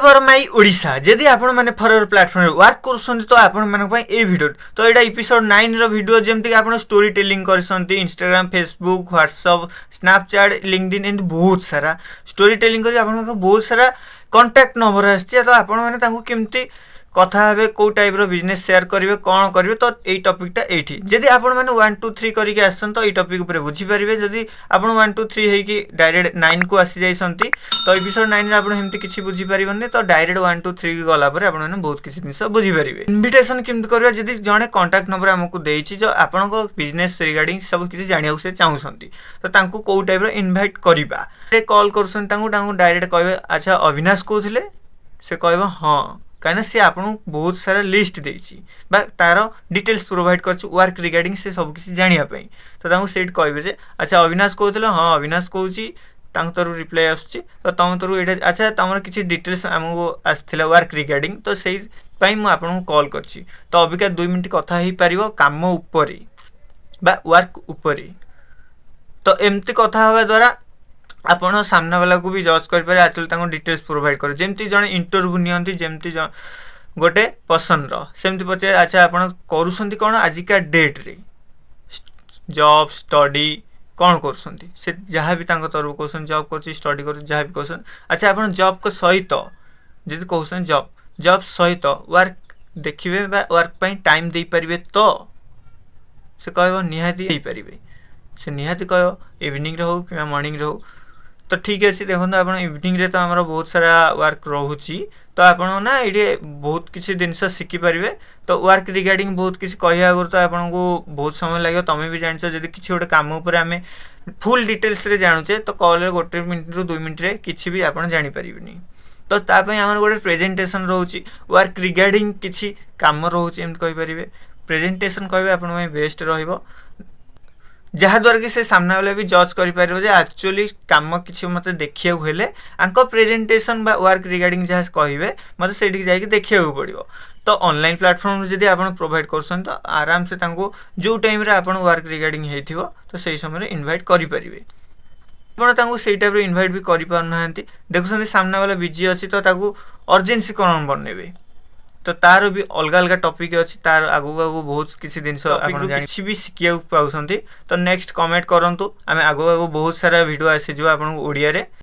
बार माई ओडिशा जदि आपण मैंने फॉर प्लेटफॉर्म वर्क कर तो आपण मान ए वीडियो तो यहाँ एपिसोड 9 रो वीडियो जमती आप स्टोरी टेलिंग कर Instagram Facebook WhatsApp Snapchat LinkedIn एमती बहुत सारा स्टोरी टेलिंग कर बहुत सारा कांटेक्ट नंबर आसी तो आपण मैंने केमती कथा हे कौ टाइप रो बिजनेस शेयर करेंगे कौन करेंगे तो यही टॉपिकटा एठी जदि आपण मैंने 1 2 3 करके आसन तो ये टॉपिक ऊपर बुझी पारिबे जदि आपण 1 2 3 हेकी डायरेक्ट 9 को आसी जाइसंती तो एपिसोड 9 रे आपण हेमती किछि बुझी पारिबनी तो डायरेक्ट 1 2 3 गला पर आपण मैंने बहुत किछि जिंस बुझी पारिबे इनविटेशन केमती करबा जदि जणे कांटेक्ट नंबर हमकु देइछि जो आपण को बिजनेस रिगार्डिंग सब किछि जानिया से चाहुसंती तो तांकु कौ टाइप रो इनवाइट करबा रे कॉल करसन तांकु डायरेक्ट कहबे अच्छा अविनाश कहथिले से कहबा हां कहीं सी आपको बहुत सारा लिस्ट देछि बा तार डिटेल्स प्रोवाइड करछु वर्क रिगार्डिंग से सब किसी जानिया तो तांको सेट कहबे जे अच्छा अविनाश कहथिले हां अविनाश कहूची तांको तरु रिप्लाई आछी तो तम तरु एटा अच्छा तमर किसी डिटेल्स हमको आस्थिला वर्क रिगार्डिंग तो सेही पई मु आपन कॉल करछि तो अबिका 2 मिनिट कथा ही पारिबो काम ऊपर बा वर्क ऊपर तो एमती कथा होबा द्वारा आपण सामना वाला को भी जज कर पारे एक्चुअली डिटेल्स प्रोवाइड कर जेमती जने इंटरव्यू नियंती जेमती गोटे पर्सन रो सेमती पचे अच्छा आपण करूसंती कोन आजिका डेट रे जॉब स्टडी कौन करूसंती से जहाँ भी तांको तरफ कहसन जॉब करछि स्टडी कर जहाँ भी कहसन अच्छा आपण जॉब को सहित जदि कहसन जॉब सहित वर्क देखिबे बा वर्क पई टाइम दे परिबे तो से कहबो निहाती दे परिबे से निहाती कहबो इवनिंग रे हो कि मॉर्निंग रे हो तो ठीक अच्छे देखो आप इवनिंग रे तो आमर बहुत सारा वर्क रोची तो आप ना ये बहुत किसी जिनस शिखिपारे तो वर्क रिगार्डिंग बहुत किसी कह आगे तो आपको बहुत समय लगे तुम्हें भी जान जब किसी गोटे कम आम फुल डिटेल्स रे जानूचे तो कॉल गोटे मिनिट रू 2 मिनिट रे किसी भी आप जानीपारे तो तापाई आमर गोटे प्रेजेंटेशन रोचे वर्क रिगार्डिंग किसी कम रोचे एमती कहींपारे प्रेजेंटेशन कहे आप बेस्ट रहिबो जहाँद्वारा कि से सामना वाला भी जज कर एक्चुअली कम किसी मत देखा हेले प्रेजेंटेशन बा वर्क रिगार्डिंग जहाँ कहे मत से देखा पड़ो तो ऑनलाइन प्लेटफॉर्म जब आप प्रोवाइड कर तो आराम से जो टाइम रे आप वर्क रिगार्डिंग हो तो सही समय इनवाइट करेंगे आपड़ से टाइप इनवाइट भी करना देखुं सामना वाला बिजी अच्छी तो अर्जेन्सी कौन बनइबे तो तार भी अलग अलग टॉपिक अच्छी तार आगू आगू बहुत किसी जिनस किसी भी शिखा पाउछंती तो नेक्स्ट कमेंट करंतु आमे आगू आगू बहुत सारा वीडियो आसी जो आपन ओडिया रे।